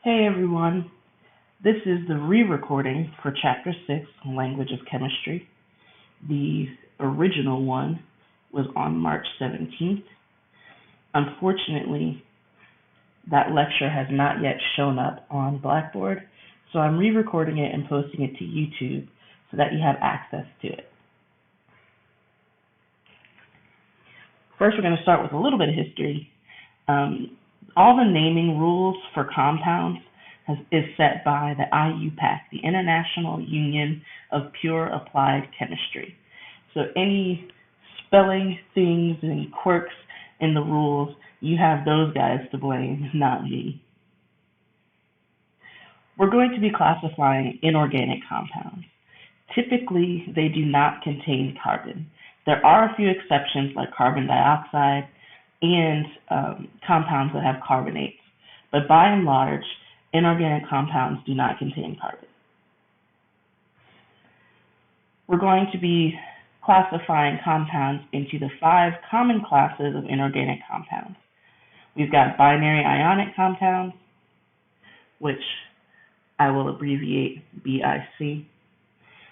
Hey everyone, this is the re-recording for Chapter 6, Language of Chemistry. The original one was on March 17th. Unfortunately, that lecture has not yet shown up on Blackboard, so I'm re-recording it and posting it to YouTube so that you have access to it. First, we're going to start with a little bit of history. All the naming rules for compounds is set by the IUPAC, the International Union of Pure Applied Chemistry. So any spelling things and quirks in the rules, you have those guys to blame, not me. We're going to be classifying inorganic compounds. Typically, they do not contain carbon. There are a few exceptions like carbon dioxide and compounds that have carbonates, but by and large, inorganic compounds do not contain carbon. We're going to be classifying compounds into the 5 common classes of inorganic compounds. We've got binary ionic compounds, which I will abbreviate BIC.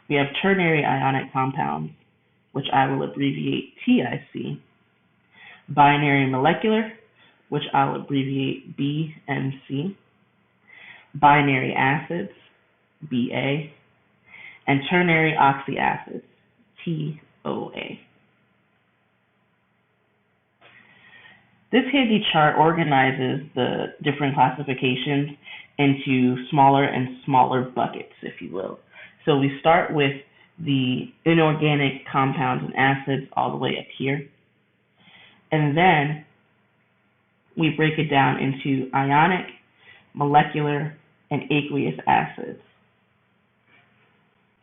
We have ternary ionic compounds, which I will abbreviate TIC. Binary molecular, which I'll abbreviate BMC. Binary acids, BA, and ternary oxyacids, TOA. This handy chart organizes the different classifications into smaller and smaller buckets, if you will. So we start with the inorganic compounds and acids all the way up here. And then we break it down into ionic, molecular, and aqueous acids.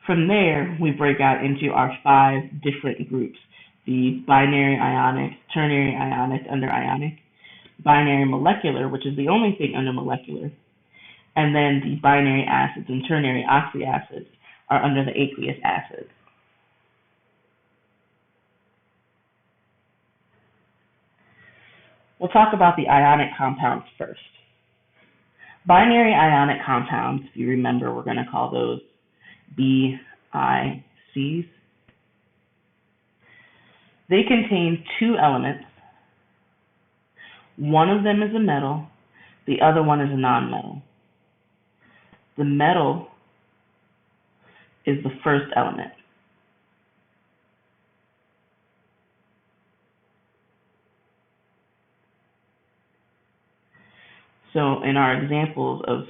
From there, we break out into our 5 different groups: the binary ionic, ternary ionic under ionic, binary molecular, which is the only thing under molecular, and then the binary acids and ternary oxyacids are under the aqueous acids. We'll talk about the ionic compounds first. Binary ionic compounds, if you remember, we're going to call those BICs. They contain 2 elements. One of them is a metal, the other one is a nonmetal. The metal is the first element. So in our examples of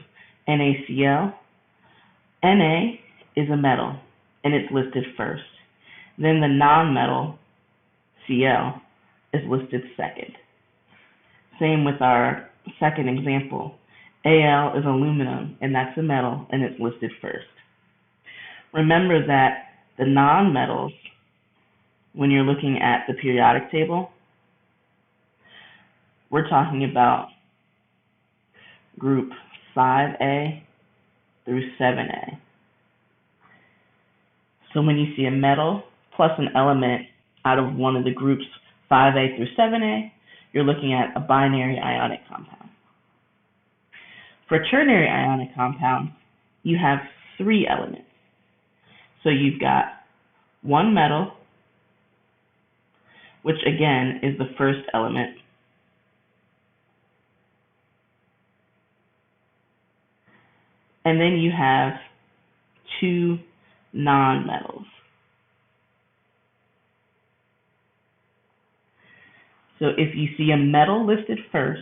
NaCl, Na is a metal and it's listed first. Then the nonmetal Cl is listed second. Same with our second example. Al is aluminum and that's a metal and it's listed first. Remember that the nonmetals, when you're looking at the periodic table, we're talking about group 5A through 7A. So when you see a metal plus an element out of one of the groups 5A through 7A, you're looking at a binary ionic compound. For ternary ionic compounds, you have 3 elements. So you've got one metal, which again is the first element. And then you have 2 nonmetals. So if you see a metal listed first,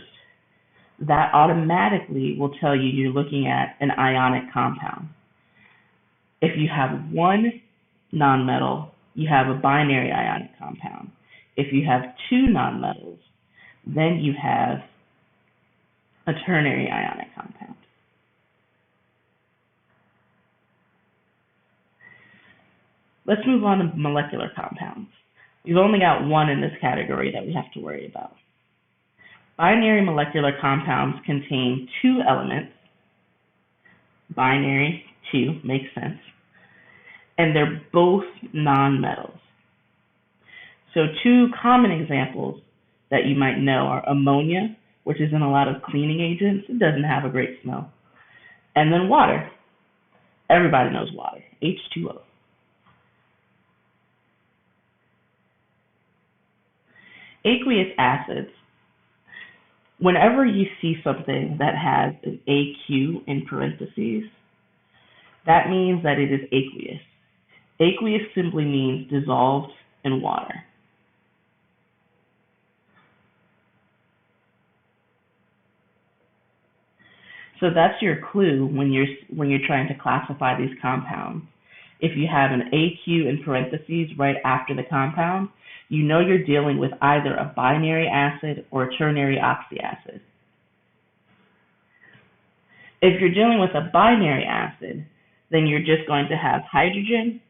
that automatically will tell you you're looking at an ionic compound. If you have 1 nonmetal, you have a binary ionic compound. If you have 2 nonmetals, then you have a ternary ionic compound. Let's move on to molecular compounds. We've only got 1 in this category that we have to worry about. Binary molecular compounds contain 2 elements. Binary, 2, makes sense. And they're both nonmetals. So 2 common examples that you might know are ammonia, which is in a lot of cleaning agents. It doesn't have a great smell. And then water. Everybody knows water, H2O. Aqueous acids. Whenever you see something that has an AQ in parentheses, that means that it is aqueous. Aqueous simply means dissolved in water. So that's your clue when you're trying to classify these compounds. If you have an AQ in parentheses right after the compound, you know you're dealing with either a binary acid or a ternary oxyacid. If you're dealing with a binary acid, then you're just going to have hydrogen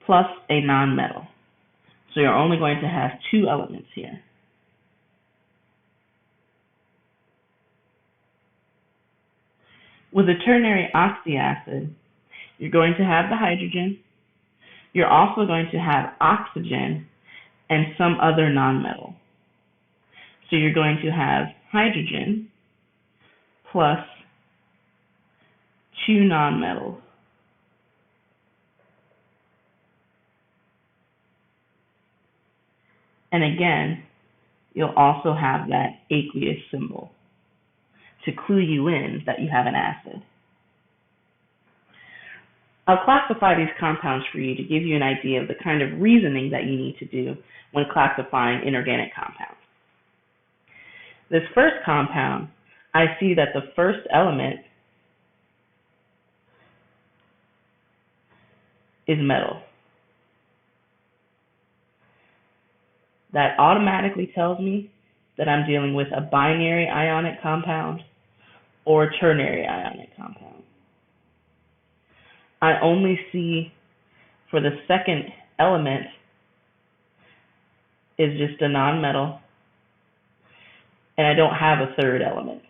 plus a nonmetal. So you're only going to have two elements here. With a ternary oxyacid, you're going to have the hydrogen. You're also going to have oxygen and some other nonmetal. So you're going to have hydrogen plus two nonmetals. And again, you'll also have that aqueous symbol to clue you in that you have an acid. I'll classify these compounds for you to give you an idea of the kind of reasoning that you need to do when classifying inorganic compounds. This first compound, I see that the first element is metal. That automatically tells me that I'm dealing with a binary ionic compound or a ternary ionic compound. I only see for the second element is just a nonmetal, and I don't have a third element.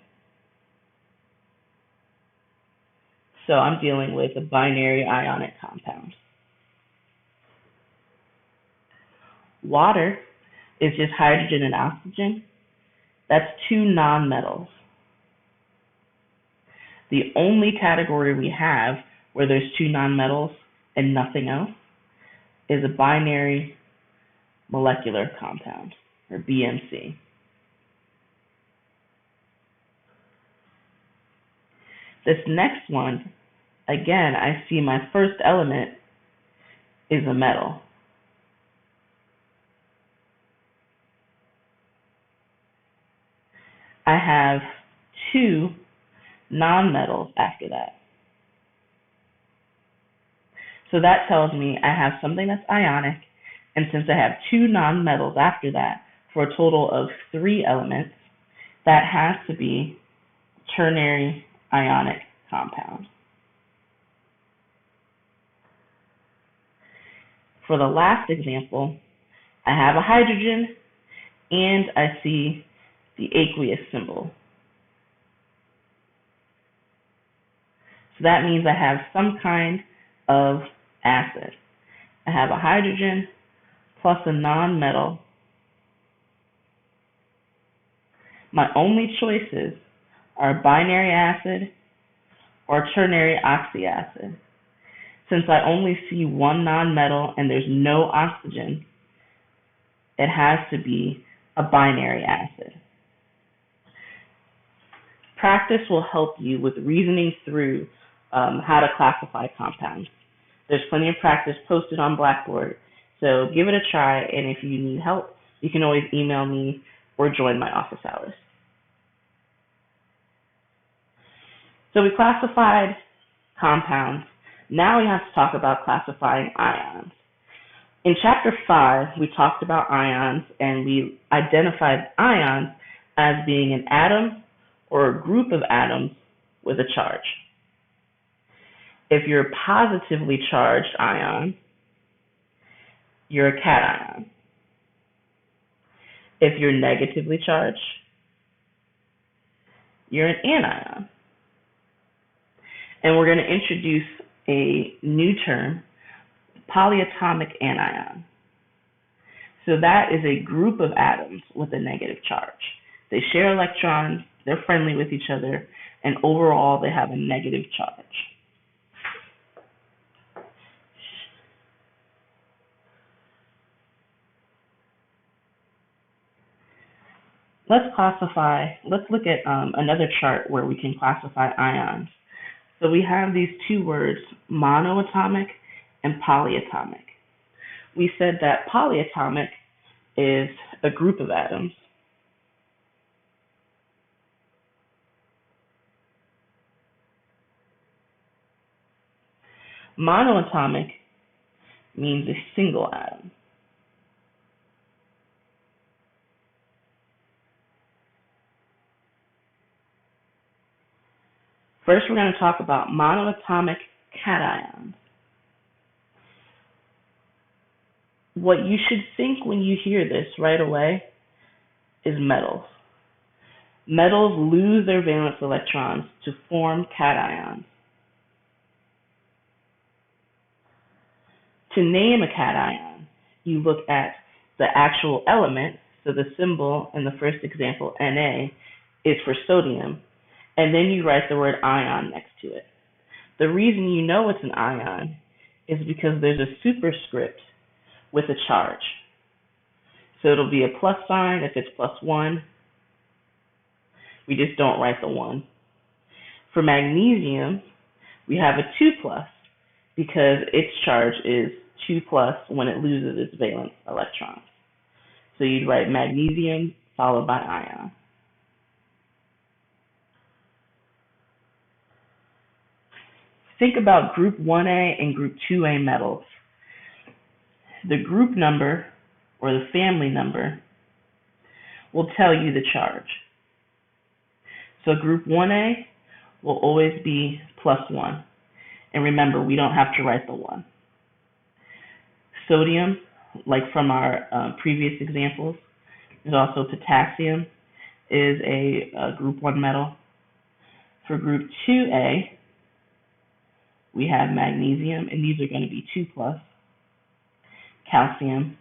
So I'm dealing with a binary ionic compound. Water is just hydrogen and oxygen. That's two nonmetals. The only category we have where there's two nonmetals and nothing else is a binary molecular compound, or BMC. This next one, again, I see my first element is a metal. I have two nonmetals after that. So that tells me I have something that's ionic, and since I have two nonmetals after that for a total of three elements, that has to be ternary ionic compound. For the last example, I have a hydrogen and I see the aqueous symbol. So that means I have some kind of acid. I have a hydrogen plus a nonmetal. My only choices are binary acid or ternary oxyacid. Since I only see one nonmetal and there's no oxygen, it has to be a binary acid. Practice will help you with reasoning through how to classify compounds. There's plenty of practice posted on Blackboard, so give it a try, and if you need help, you can always email me or join my office hours. So we classified compounds. Now we have to talk about classifying ions. In Chapter 5, we talked about ions, and we identified ions as being an atom or a group of atoms with a charge. If you're a positively charged ion, you're a cation. If you're negatively charged, you're an anion. And we're going to introduce a new term, polyatomic anion. So that is a group of atoms with a negative charge. They share electrons, they're friendly with each other, and overall they have a negative charge. Let's look at another chart where we can classify ions. So we have these two words, monoatomic and polyatomic. We said that polyatomic is a group of atoms. Monoatomic means a single atom. First, we're going to talk about monoatomic cations. What you should think when you hear this right away is metals. Metals lose their valence electrons to form cations. To name a cation, you look at the actual element, so the symbol in the first example, Na, is for sodium, and then you write the word ion next to it. The reason you know it's an ion is because there's a superscript with a charge. So it'll be a plus sign if it's +1. We just don't write the 1. For magnesium, we have a 2+ because its charge is 2+ when it loses its valence electrons. So you'd write magnesium followed by ion. Think about group 1A and group 2A metals. The group number, or the family number, will tell you the charge. So group 1A will always be +1. And remember, we don't have to write the 1. Sodium, like from our previous examples, there's also potassium, is a group 1 metal. For group 2A, we have magnesium, and these are going to be 2+. Calcium.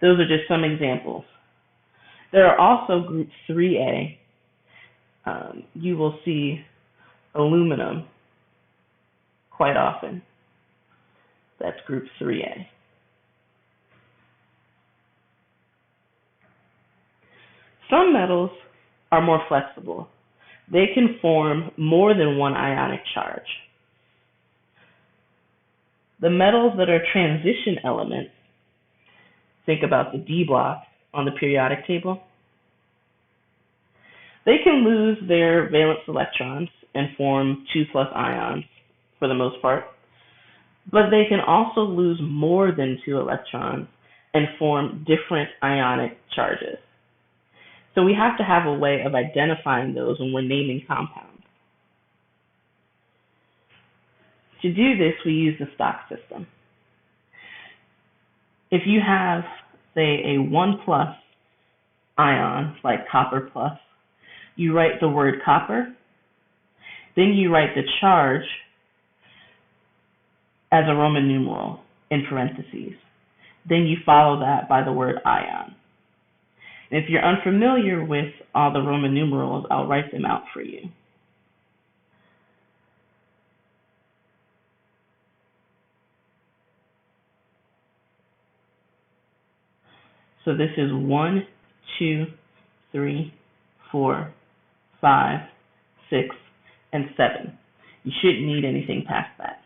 Those are just some examples. There are also group 3A. You will see aluminum quite often. That's group 3A. Some metals are more flexible. They can form more than one ionic charge. The metals that are transition elements, think about the D block on the periodic table, they can lose their valence electrons and form 2+ ions for the most part, but they can also lose more than 2 electrons and form different ionic charges. So we have to have a way of identifying those when we're naming compounds. To do this, we use the stock system. If you have, say, a 1+ ion, like copper+, you write the word copper, then you write the charge as a Roman numeral in parentheses. Then you follow that by the word ion. And if you're unfamiliar with all the Roman numerals, I'll write them out for you. So this is 1, 2, 3, 4, 5, 6, and 7. You shouldn't need anything past that.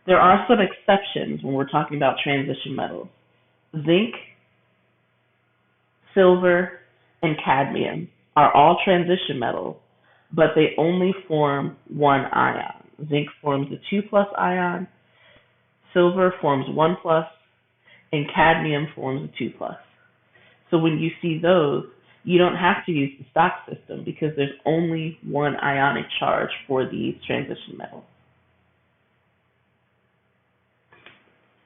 There are some exceptions when we're talking about transition metals. Zinc, silver, and cadmium are all transition metals, but they only form one ion. Zinc forms a 2+ ion, silver forms 1+, and cadmium forms a 2+. So when you see those, you don't have to use the stock system because there's only one ionic charge for these transition metals.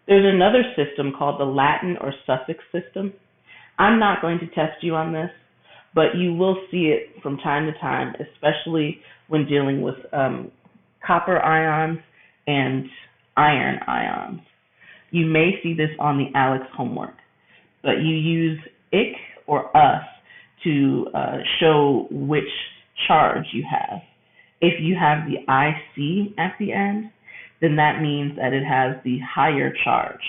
There's another system called the Latin or Sussex system. I'm not going to test you on this, but you will see it from time to time, especially when dealing with copper ions and iron ions. You may see this on the ALEKS homework, but you use ik or us to show which charge you have. If you have the IC at the end, then that means that it has the higher charge.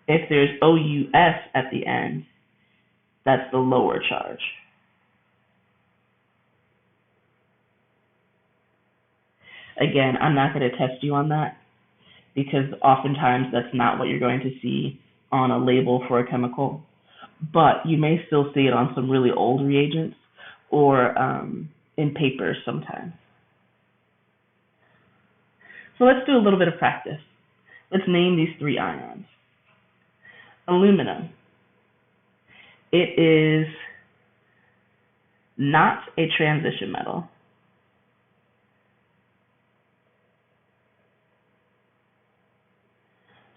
If there's OUS at the end, that's the lower charge. Again, I'm not going to test you on that because oftentimes that's not what you're going to see on a label for a chemical, but you may still see it on some really old reagents or in papers sometimes. So let's do a little bit of practice. Let's name these 3 ions. Aluminum. It is not a transition metal.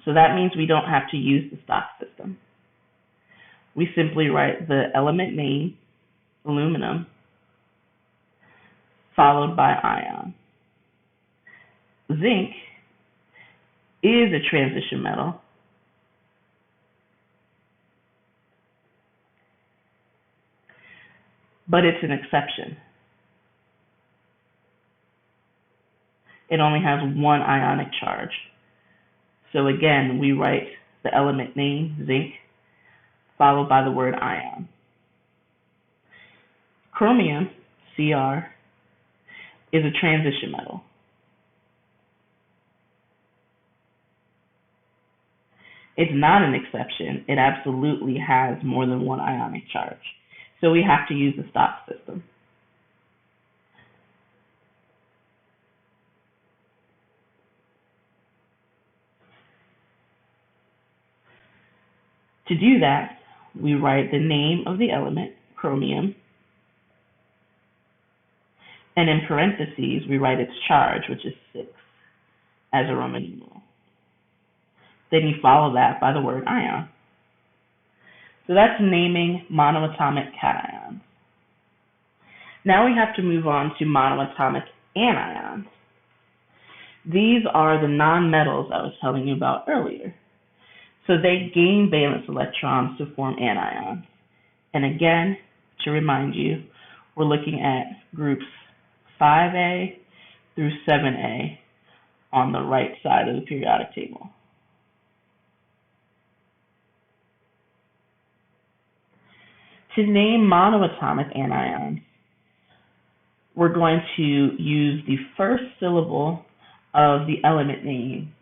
So that means we don't have to use the stock system. We simply write the element name, aluminum, followed by ion. Zinc is a transition metal. But it's an exception. It only has 1 ionic charge. So again, we write the element name, zinc, followed by the word ion. Chromium, Cr, is a transition metal. It's not an exception. It absolutely has more than 1 ionic charge. So we have to use the stock system. To do that, we write the name of the element, chromium, and in parentheses, we write its charge, which is 6, as a Roman numeral. Then you follow that by the word ion. So that's naming monoatomic cations. Now we have to move on to monoatomic anions. These are the nonmetals I was telling you about earlier. So they gain valence electrons to form anions. And again, to remind you, we're looking at groups 5A through 7A on the right side of the periodic table. To name monoatomic anions, we're going to use the first syllable of the element name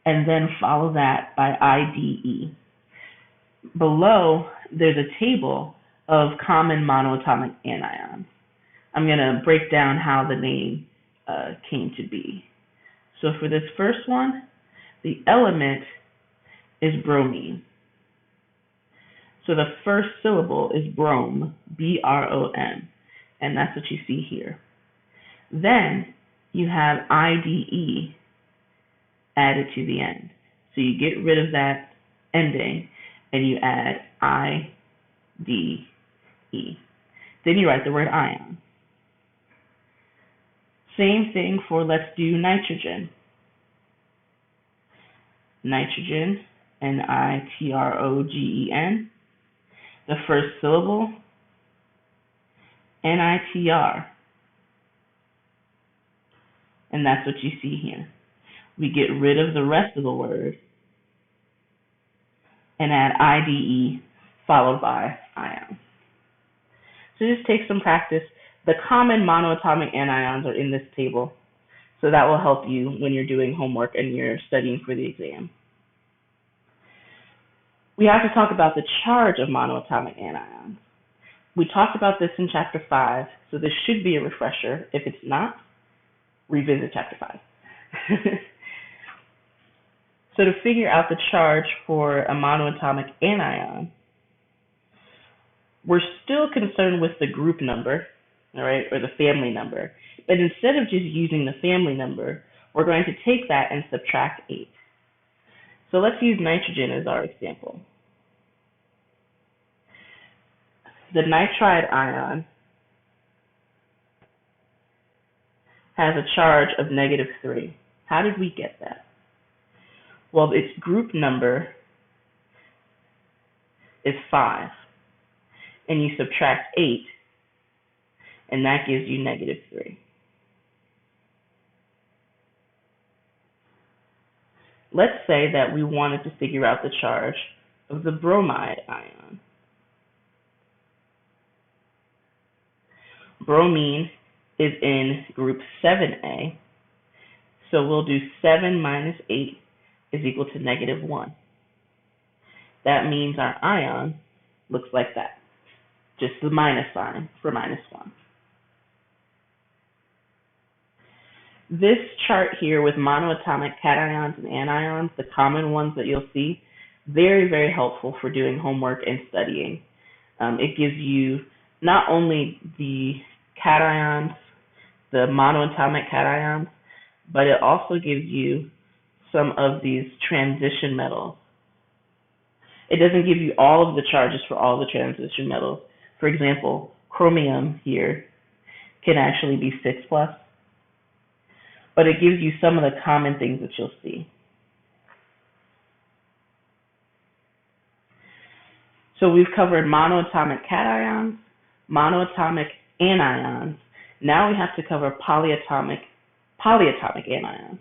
and then follow that by IDE. Below, there's a table of common monoatomic anions. I'm going to break down how the name came to be. So for this first one, the element is bromine. So the first syllable is brom, B-R-O-M, and that's what you see here. Then you have IDE added to the end. So you get rid of that ending and you add I-D-E. Then you write the word ion. Same thing for, let's do nitrogen. Nitrogen, N-I-T-R-O-G-E-N. The first syllable, N-I-T-R. And that's what you see here. We get rid of the rest of the word and add IDE followed by ion. So just take some practice. The common monoatomic anions are in this table, so that will help you when you're doing homework and you're studying for the exam. We have to talk about the charge of monoatomic anions. We talked about this in chapter 5, so this should be a refresher. If it's not, revisit chapter 5. So to figure out the charge for a monoatomic anion, we're still concerned with the group number, all right, or the family number. But instead of just using the family number, we're going to take that and subtract 8. So let's use nitrogen as our example. The nitride ion has a charge of -3. How did we get that? Well, its group number is 5, and you subtract 8, and that gives you -3. Let's say that we wanted to figure out the charge of the bromide ion. Bromine is in group 7A, so we'll do 7 minus 8 is equal to -1. That means our ion looks like that, just the minus sign for -1. This chart here with monoatomic cations and anions, the common ones that you'll see, very, very helpful for doing homework and studying. It gives you not only the cations, the monoatomic cations, but it also gives you some of these transition metals. It doesn't give you all of the charges for all the transition metals. For example, chromium here can actually be 6+, but it gives you some of the common things that you'll see. So we've covered monoatomic cations, monoatomic anions. Now we have to cover polyatomic anions.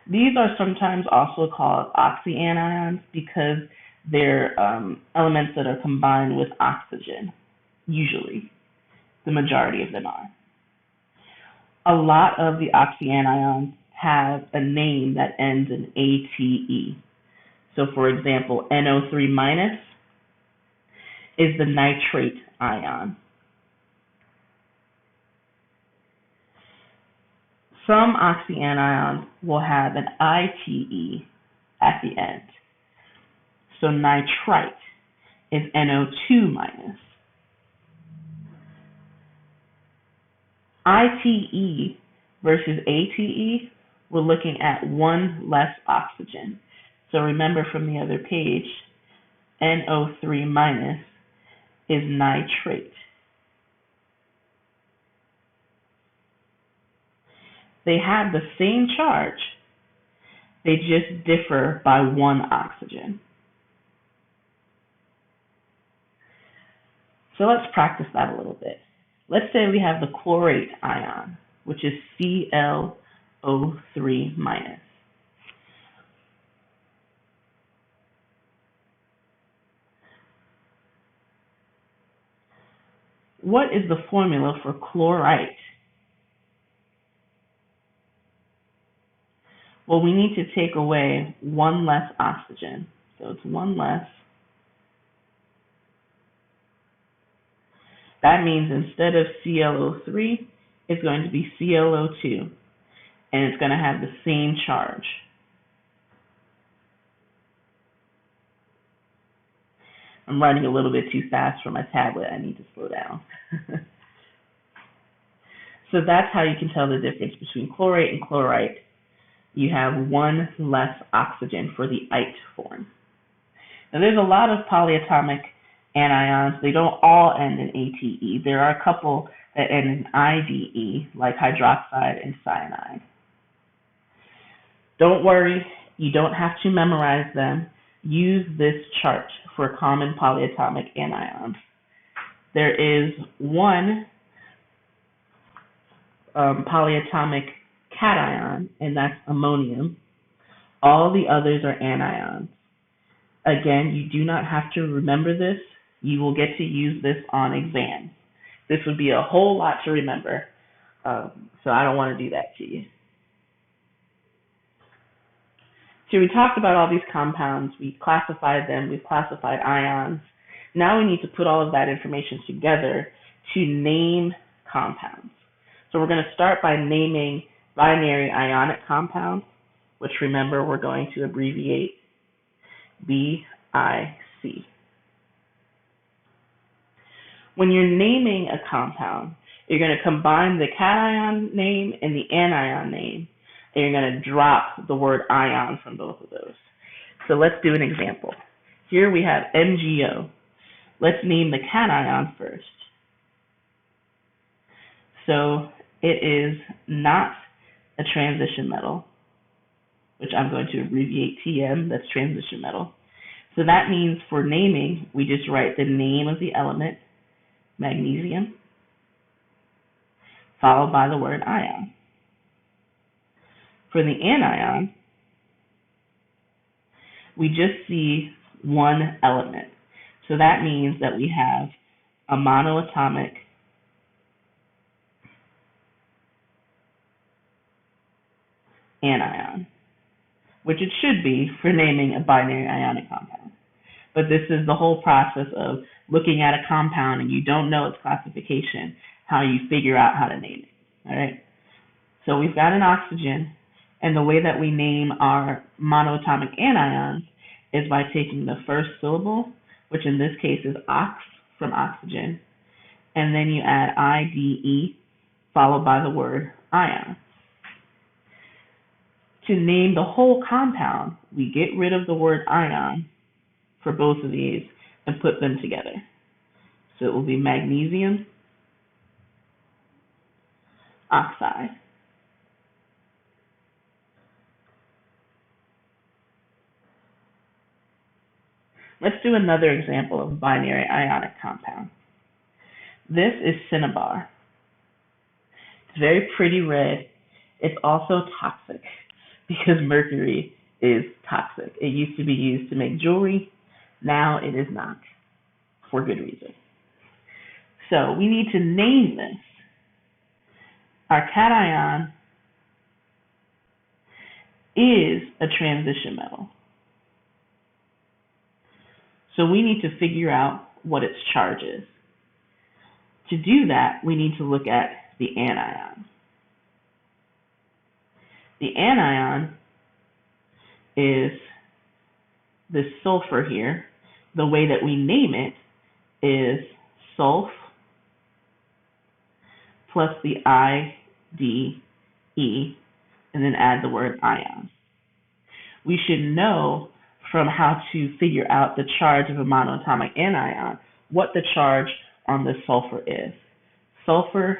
These are sometimes also called oxyanions because they're elements that are combined with oxygen, usually. The majority of them are. A lot of the oxyanions have a name that ends in ATE. So for example, NO3- is the nitrate ion. Some oxyanions will have an ITE at the end. So nitrite is NO2-. ITE versus ATE, we're looking at one less oxygen. So remember from the other page, NO3- is nitrate. They have the same charge, they just differ by one oxygen. So let's practice that a little bit. Let's say we have the chlorate ion, which is ClO3-. What is the formula for chlorite? Well, we need to take away one less oxygen. So it's one less. That means instead of ClO3, it's going to be ClO2, and it's going to have the same charge. I'm writing a little bit too fast for my tablet. I need to slow down. So that's how you can tell the difference between chlorate and chlorite. You have one less oxygen for the ite form. Now there's a lot of polyatomic anions. They don't all end in ATE. There are a couple that end in IDE, like hydroxide and cyanide. Don't worry, you don't have to memorize them. Use this chart for common polyatomic anions. There is one polyatomic cation, and that's ammonium. All the others are anions. Again, you do not have to remember this. You will get to use this on exams. This would be a whole lot to remember, so I don't want to do that to you. So we talked about all these compounds. We classified them. We've classified ions. Now we need to put all of that information together to name compounds. So we're going to start by naming binary ionic compounds, which remember we're going to abbreviate BIC. When you're naming a compound, you're going to combine the cation name and the anion name, and you're going to drop the word ion from both of those. So let's do an example. Here we have MgO. Let's name the cation first. So it is not a transition metal. which I'm going to abbreviate TM, that's transition metal. So that means for naming, we just write the name of the element, magnesium, followed by the word ion. For the anion, we just see one element. So that means that we have a monoatomic anion, which it should be for naming a binary ionic compound. But this is the whole process of looking at a compound and you don't know its classification, how you figure out how to name it. All right. So we've got an oxygen, and the way that we name our monoatomic anions is by taking the first syllable, which in this case is ox from oxygen, and then you add IDE followed by the word ion. To name the whole compound, we get rid of the word ion for both of these and put them together. So it will be magnesium oxide. Let's do another example of a binary ionic compound. This is cinnabar. It's very pretty red. It's also toxic because mercury is toxic. It used to be used to make jewelry. Now it is not, for good reason. So we need to name this. Our cation is a transition metal. So we need to figure out what its charge is. To do that, we need to look at the anion. The anion is this sulfur here. The way that we name it is sulf plus the IDE, and then add the word ion. We should know from how to figure out the charge of a monoatomic anion what the charge on the sulfur is. Sulfur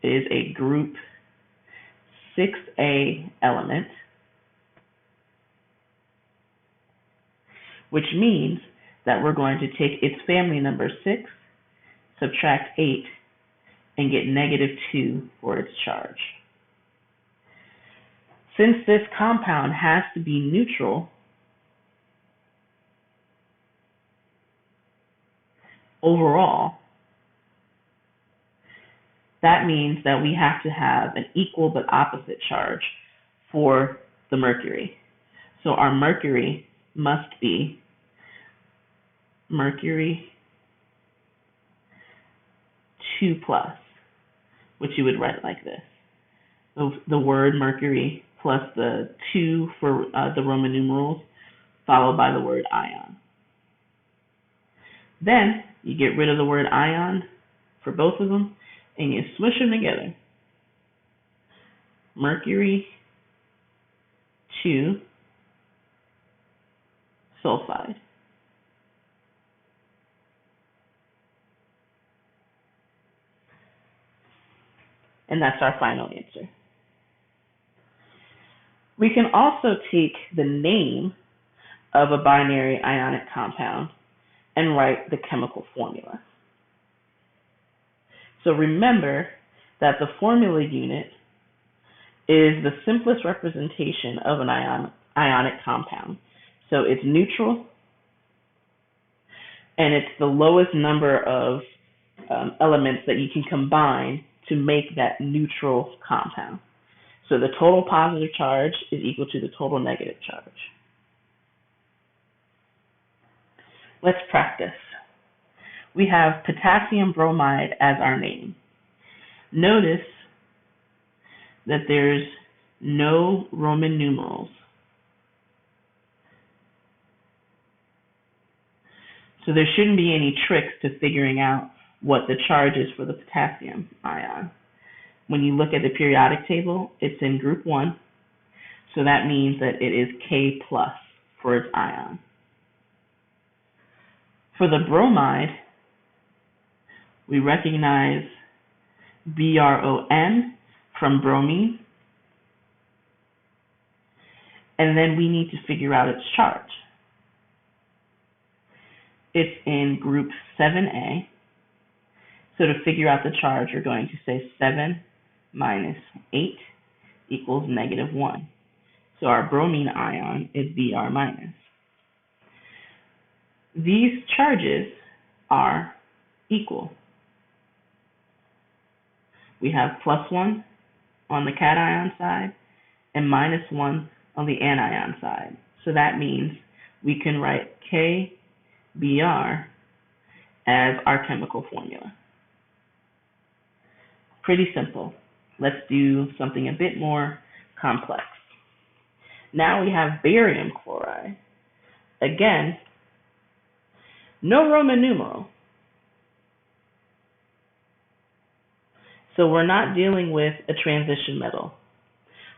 is a group 6A element, which means that we're going to take its family number 6, subtract 8, and get -2 for its charge. Since this compound has to be neutral, overall, that means that we have to have an equal but opposite charge for the mercury. So our mercury must be mercury 2+, which you would write like this. The word mercury plus the 2 for the Roman numerals, followed by the word ion. Then you get rid of the word ion for both of them, and you smush them together. Mercury 2 sulfide. And that's our final answer. We can also take the name of a binary ionic compound and write the chemical formula. So remember that the formula unit is the simplest representation of an ionic compound. So it's neutral, and it's the lowest number of elements that you can combine to make that neutral compound. So the total positive charge is equal to the total negative charge. Let's practice. We have potassium bromide as our name. Notice that there's no Roman numerals. So there shouldn't be any tricks to figuring out what the charge is for the potassium ion. When you look at the periodic table, it's in group 1. So that means that it is K+ for its ion. For the bromide, we recognize BRON from bromine, And then we need to figure out its charge. It's in group 7A. So to figure out the charge, we're going to say 7 minus 8 equals -1. So our bromine ion is Br minus. These charges are equal. We have +1 on the cation side and -1 on the anion side. So that means we can write KBr as our chemical formula. Pretty simple. Let's do something a bit more complex. Now we have barium chloride. Again, no Roman numeral. So we're not dealing with a transition metal.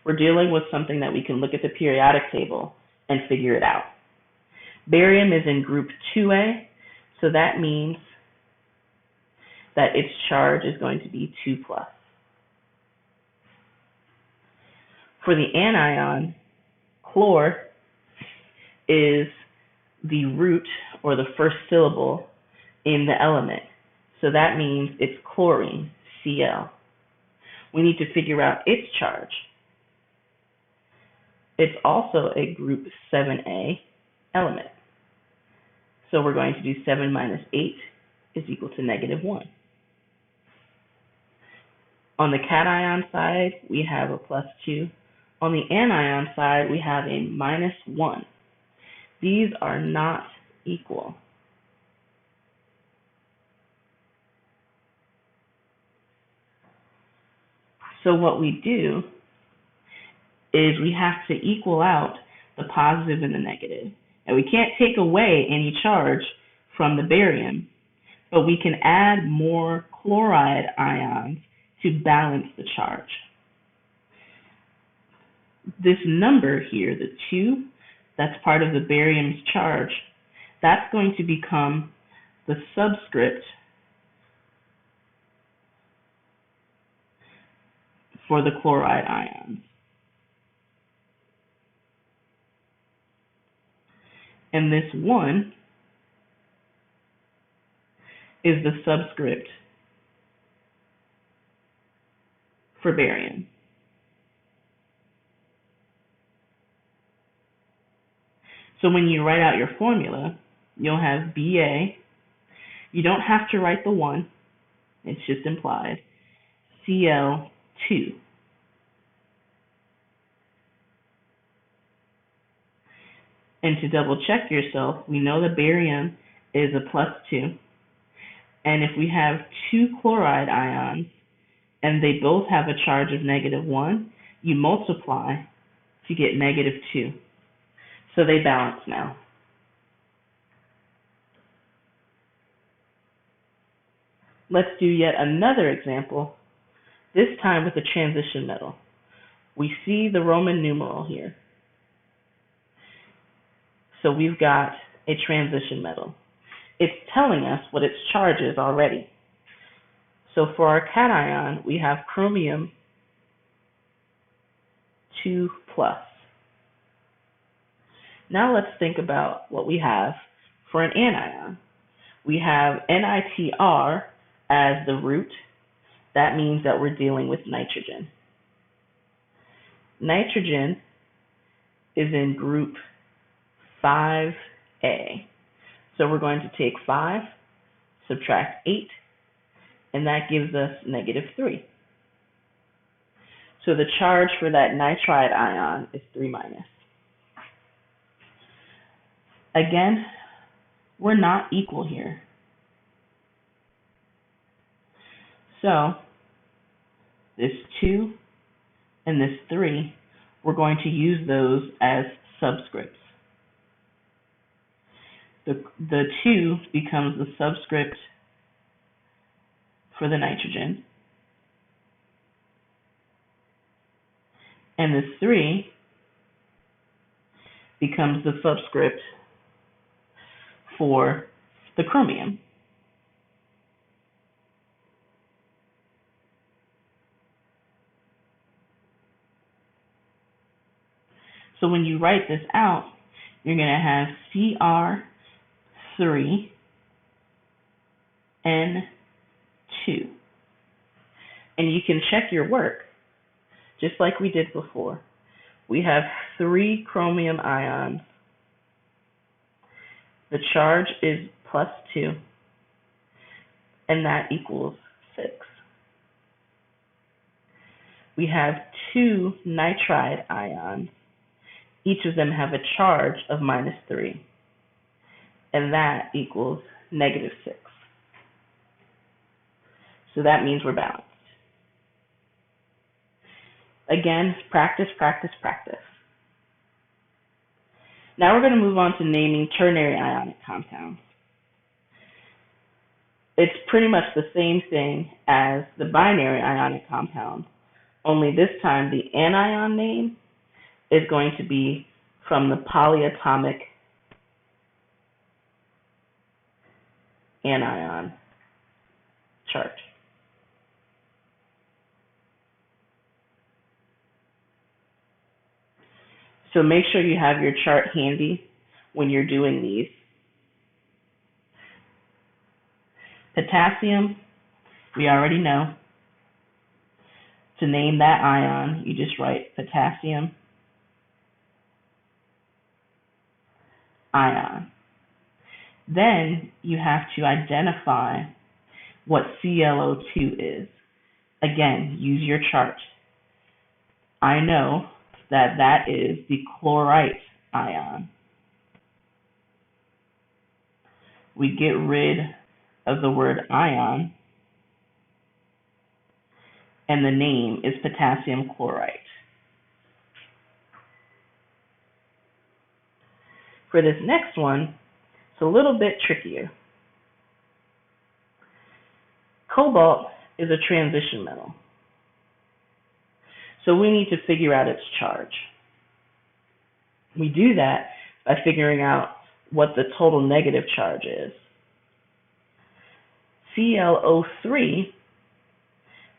We're dealing with something that we can look at the periodic table and figure it out. Barium is in group 2A, so that means that its charge is going to be 2+. For the anion, chlor is the root or the first syllable in the element. So that means it's chlorine, Cl. We need to figure out its charge. It's also a group 7A element. So we're going to do 7 minus 8 is equal to -1. On the cation side, we have a +2. On the anion side, we have a -1. These are not equal. So what we do is we have to equal out the positive and the negative. And we can't take away any charge from the barium, but we can add more chloride ions to balance the charge. This number here, the 2, that's part of the barium's charge, that's going to become the subscript for the chloride ions. And this 1 is the subscript for barium. So when you write out your formula, you'll have Ba. You don't have to write the 1. It's just implied. Cl2. And to double check yourself, we know the barium is a +2. And if we have 2 chloride ions and they both have a charge of -1, you multiply to get -2. So they balance now. Let's do yet another example, this time with a transition metal. We see the Roman numeral here. So we've got a transition metal. It's telling us what its charge is already. So for our cation, we have chromium 2+. Now let's think about what we have for an anion. We have NiTr as the root. That means that we're dealing with nitrogen. Nitrogen is in group 5A. So we're going to take 5, subtract 8, and that gives us -3. So the charge for that nitride ion is 3-. Again, we're not equal here. So this 2 and this 3, we're going to use those as subscripts. The 2 becomes the subscript for the nitrogen, and this 3 becomes the subscript for the chromium. So when you write this out, you're going to have Cr3N2. And you can check your work, just like we did before. We have 3 chromium ions. The charge is +2, and that equals 6. We have 2 nitride ions. Each of them have a charge of -3, and that equals -6. So that means we're balanced. Again, practice, practice, practice. Now we're going to move on to naming ternary ionic compounds. It's pretty much the same thing as the binary ionic compound, only this time the anion name is going to be from the polyatomic anion chart. So make sure you have your chart handy when you're doing these. Potassium, we already know. To name that ion, you just write potassium ion. Then you have to identify what ClO2 is. Again, use your chart. I know that that is the chlorite ion. We get rid of the word ion, and the name is potassium chlorite. For this next one, it's a little bit trickier. Cobalt is a transition metal, so we need to figure out its charge. We do that by figuring out what the total negative charge is. ClO3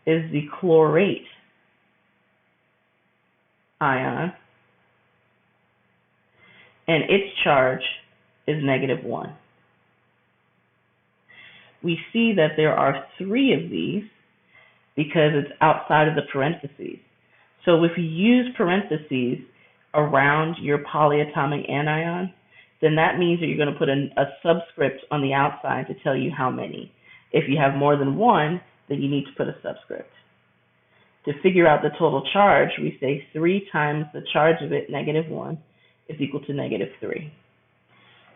is the chlorate ion, and its charge is -1. We see that there are 3 of these because it's outside of the parentheses. So if you use parentheses around your polyatomic anion, then that means that you're going to put a subscript on the outside to tell you how many. If you have more than 1, then you need to put a subscript. To figure out the total charge, we say 3 times the charge of it, -1, is equal to -3.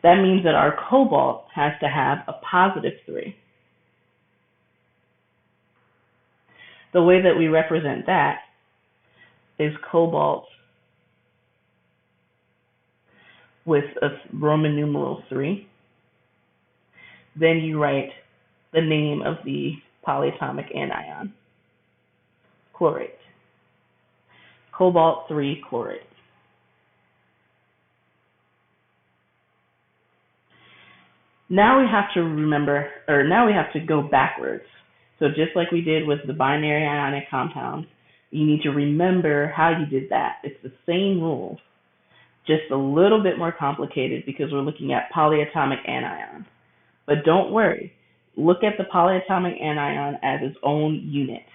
That means that our cobalt has to have a +3. The way that we represent that is cobalt with a Roman numeral 3. Then you write the name of the polyatomic anion, chlorate. Cobalt 3 chlorate. Now we have to remember, or now we have to go backwards. So just like we did with the binary ionic compound, you need to remember how you did that. It's the same rules, just a little bit more complicated because we're looking at polyatomic anions. But don't worry, look at the polyatomic anion as its own unit,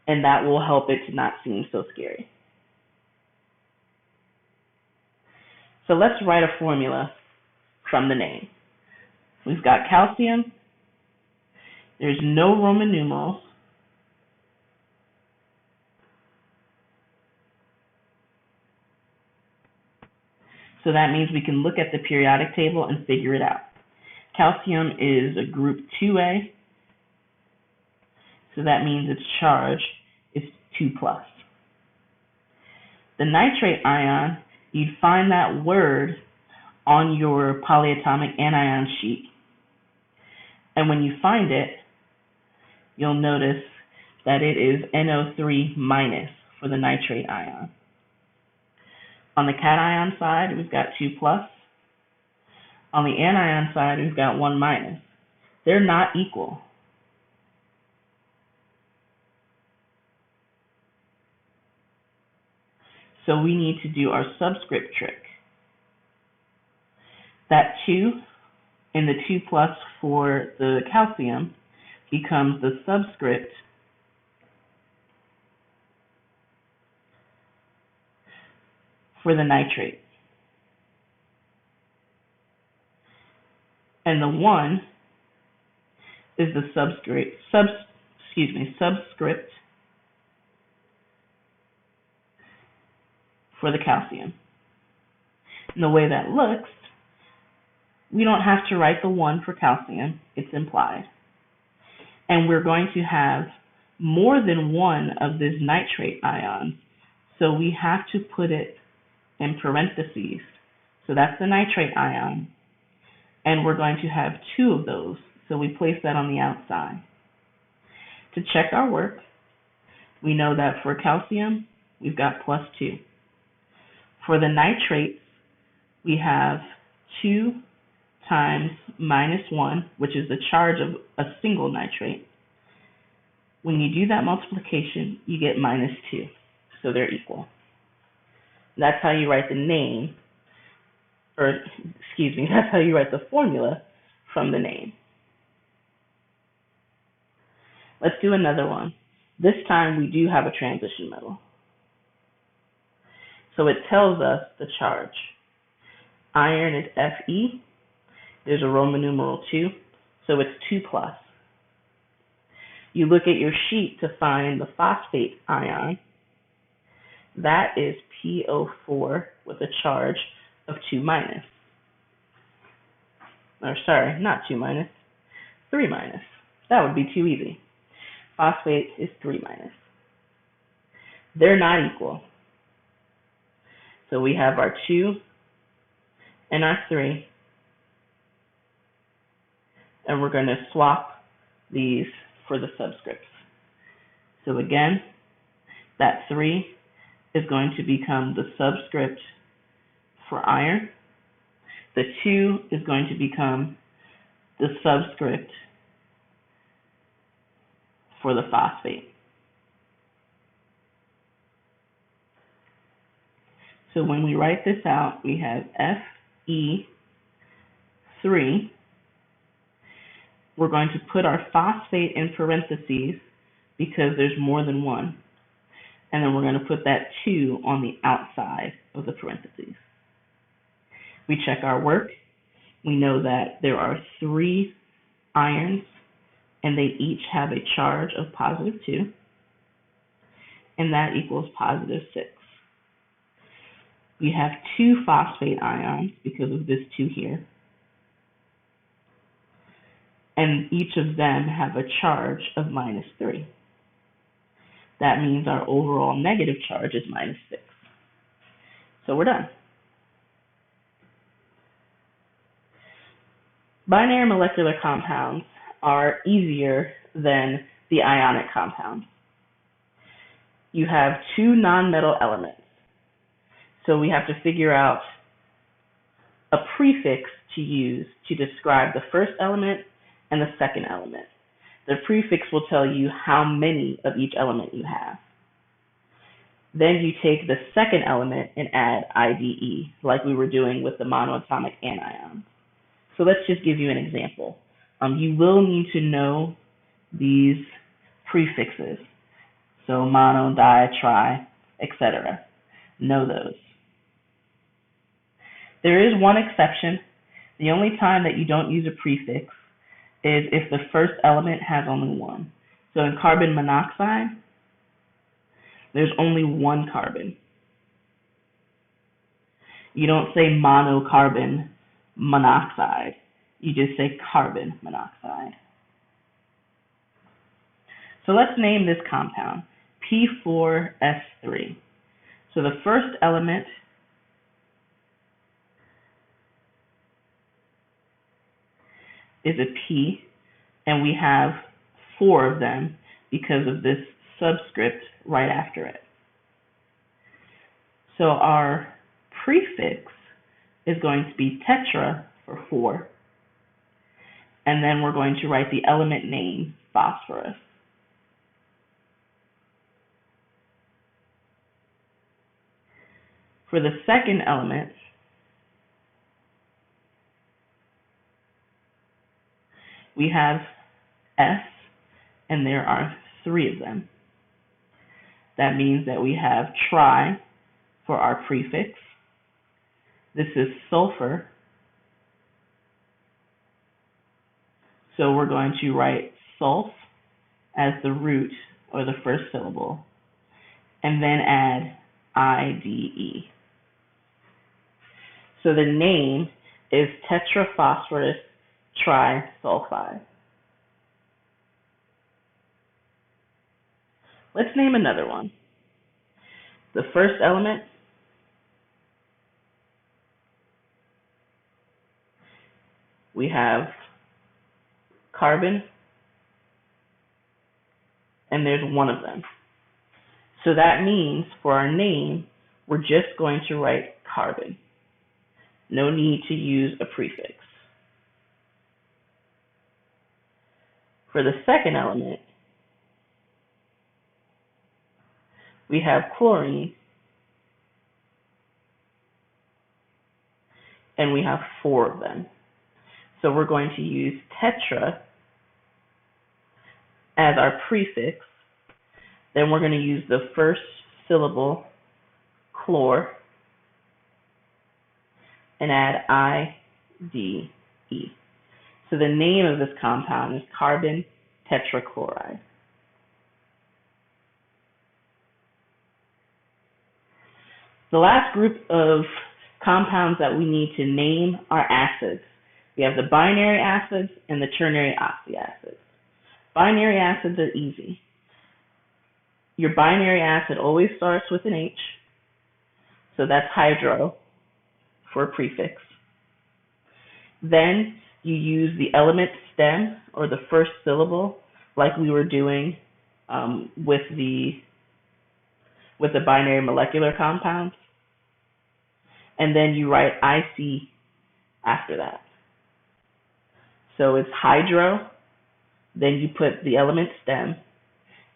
and that will help it to not seem so scary. So let's write a formula from the name. We've got calcium. There's no Roman numerals. So that means we can look at the periodic table and figure it out. Calcium is a group 2A, so that means its charge is 2+. The nitrate ion, you'd find that word on your polyatomic anion sheet. And when you find it, you'll notice that it is NO3- for the nitrate ion. On the cation side, we've got 2+. On the anion side, we've got 1-. They're not equal. So we need to do our subscript trick. That 2 and the 2 plus for the calcium becomes the subscript for the nitrate. And the 1 is the subscript for the calcium. And the way that looks, we don't have to write the 1 for calcium, it's implied. And we're going to have more than one of these nitrate ions, so we have to put it in parentheses. So that's the nitrate ion, and we're going to have 2 of those, so we place that on the outside. To check our work, we know that for calcium, we've got +2. For the nitrates, we have 2 times -1, which is the charge of a single nitrate. When you do that multiplication, you get -2, so they're equal. That's how you write the name, that's how you write the formula from the name. Let's do another one. This time we do have a transition metal. So it tells us the charge. Iron is Fe. There's a Roman numeral 2, so it's 2+. You look at your sheet to find the phosphate ion. That is PO4 with a charge of 2-. Or sorry, not 2-, 3-. That would be too easy. Phosphate is 3-. They're not equal. So we have our 2 and our 3. And we're going to swap these for the subscripts. So again, that 3 is going to become the subscript for iron. The 2 is going to become the subscript for the phosphate. So when we write this out, we have Fe3. We're going to put our phosphate in parentheses because there's more than one. And then we're going to put that 2 on the outside of the parentheses. We check our work. We know that there are 3 irons, and they each have a charge of +2, and that equals +6. We have 2 phosphate ions because of this 2 here, and each of them have a charge of -3. That means our overall negative charge is -6. So we're done. Binary molecular compounds are easier than the ionic compounds. You have 2 nonmetal elements. So we have to figure out a prefix to use to describe the first element and the second element. The prefix will tell you how many of each element you have. Then you take the second element and add IDE, like we were doing with the monoatomic anions. So let's just give you an example. You will need to know these prefixes. So mono, di, tri, etc. Know those. There is one exception. The only time that you don't use a prefix is if the first element has only one. So in carbon monoxide, there's only 1 carbon. You don't say monocarbon monoxide. You just say carbon monoxide. So let's name this compound P4S3. So the first element is a P, and we have 4 of them because of this subscript right after it. So our prefix is going to be tetra for 4, and then we're going to write the element name phosphorus. For the second element, we have S, and there are 3 of them. That means that we have tri for our prefix. This is sulfur, so we're going to write sulf as the root or the first syllable, and then add IDE. So the name is tetraphosphorus trisulfide. Let's name another one. The first element, we have carbon, and there's 1 of them. So that means for our name, we're just going to write carbon. No need to use a prefix. For the second element, we have chlorine, and we have 4 of them. So we're going to use tetra as our prefix. Then we're going to use the first syllable, chlor, and add IDE. So the name of this compound is carbon tetrachloride. The last group of compounds that we need to name are acids. We have the binary acids and the ternary oxyacids. Binary acids are easy. Your binary acid always starts with an H, so that's hydro for a prefix. Then you use the element stem or the first syllable, like we were doing with the binary molecular compounds, and then you write IC after that. So it's hydro, then you put the element stem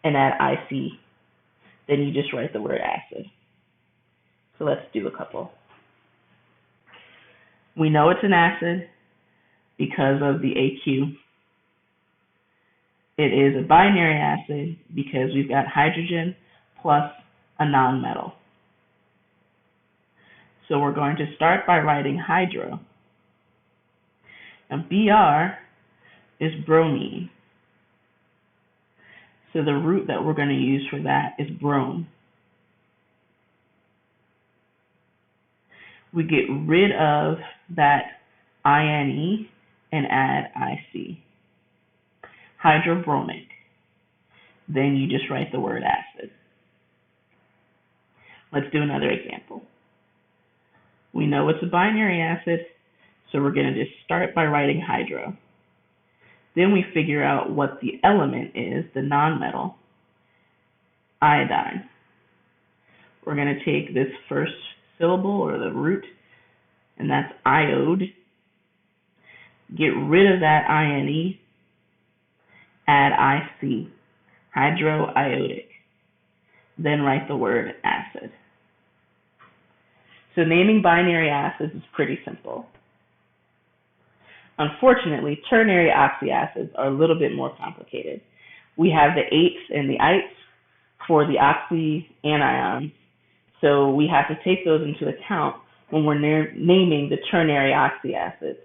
and add IC, then you just write the word acid. So let's do a couple. We know it's an acid because of the AQ. It is a binary acid because we've got hydrogen plus a nonmetal. So we're going to start by writing hydro. Now Br is bromine. So the root that we're going to use for that is brome. We get rid of that INE and add IC. Hydrobromic. Then you just write the word acid. Let's do another example. We know it's a binary acid, so we're going to just start by writing hydro. Then we figure out what the element is, the nonmetal, iodine. We're going to take this first syllable or the root, and that's iode. Get rid of that INE, add IC, hydroiodic. Then write the word acid. So naming binary acids is pretty simple. Unfortunately, ternary oxyacids are a little bit more complicated. We have the eights and the ites for the oxyanions, so we have to take those into account when we're naming the ternary oxyacids.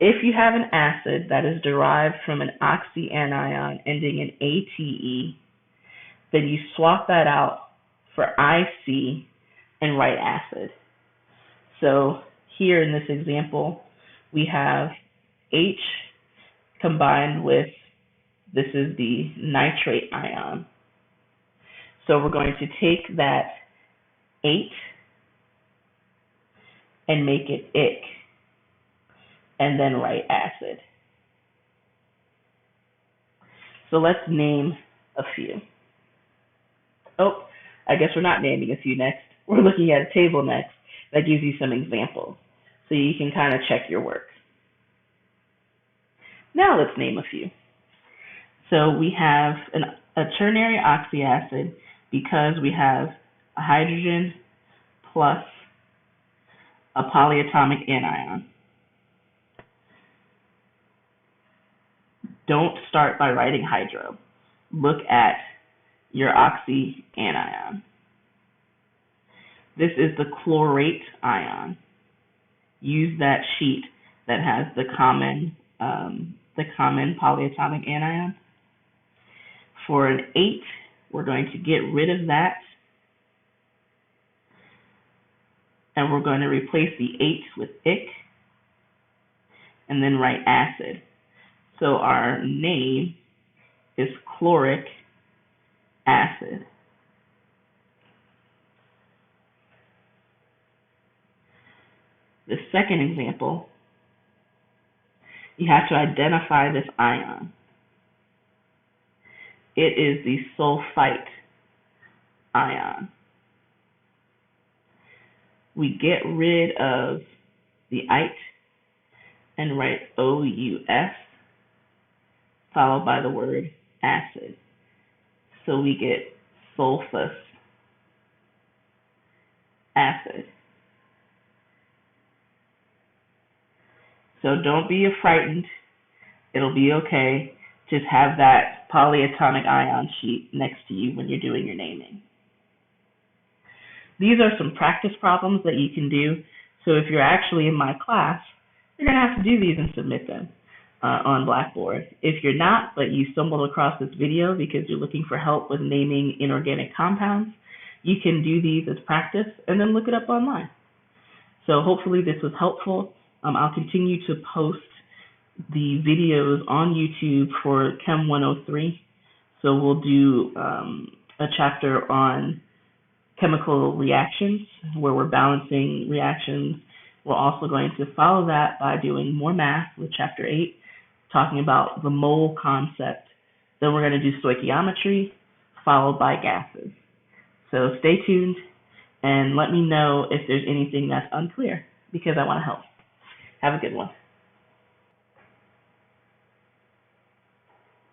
If you have an acid that is derived from an oxyanion ending in ATE, then you swap that out for IC and write acid. So here in this example, we have H combined with, this is the nitrate ion. So we're going to take that 8 and make it ic, and then write acid. So let's name a few. Oh, I guess we're not naming a few next. We're looking at a table next that gives you some examples, so you can kind of check your work. Now let's name a few. So we have a ternary oxyacid because we have a hydrogen plus a polyatomic anion. Don't start by writing hydro. Look at your oxy anion. This is the chlorate ion. Use that sheet that has the common polyatomic anion. For an 8, we're going to get rid of that, and we're going to replace the 8 with ic, and then write acid. So our name is chloric acid. The second example, you have to identify this ion. It is the sulfite ion. We get rid of the ite and write OUS followed by the word acid. So we get sulfus acid. So don't be frightened. It'll be okay. Just have that polyatomic ion sheet next to you when you're doing your naming. These are some practice problems that you can do. So if you're actually in my class, you're going to have to do these and submit them on Blackboard. If you're not, but you stumbled across this video because you're looking for help with naming inorganic compounds, you can do these as practice and then look it up online. So hopefully this was helpful. I'll continue to post the videos on YouTube for Chem 103. So we'll do a chapter on chemical reactions where we're balancing reactions. We're also going to follow that by doing more math with chapter 8, talking about the mole concept. Then we're going to do stoichiometry, followed by gases. So stay tuned and let me know if there's anything that's unclear, because I want to help. Have a good one.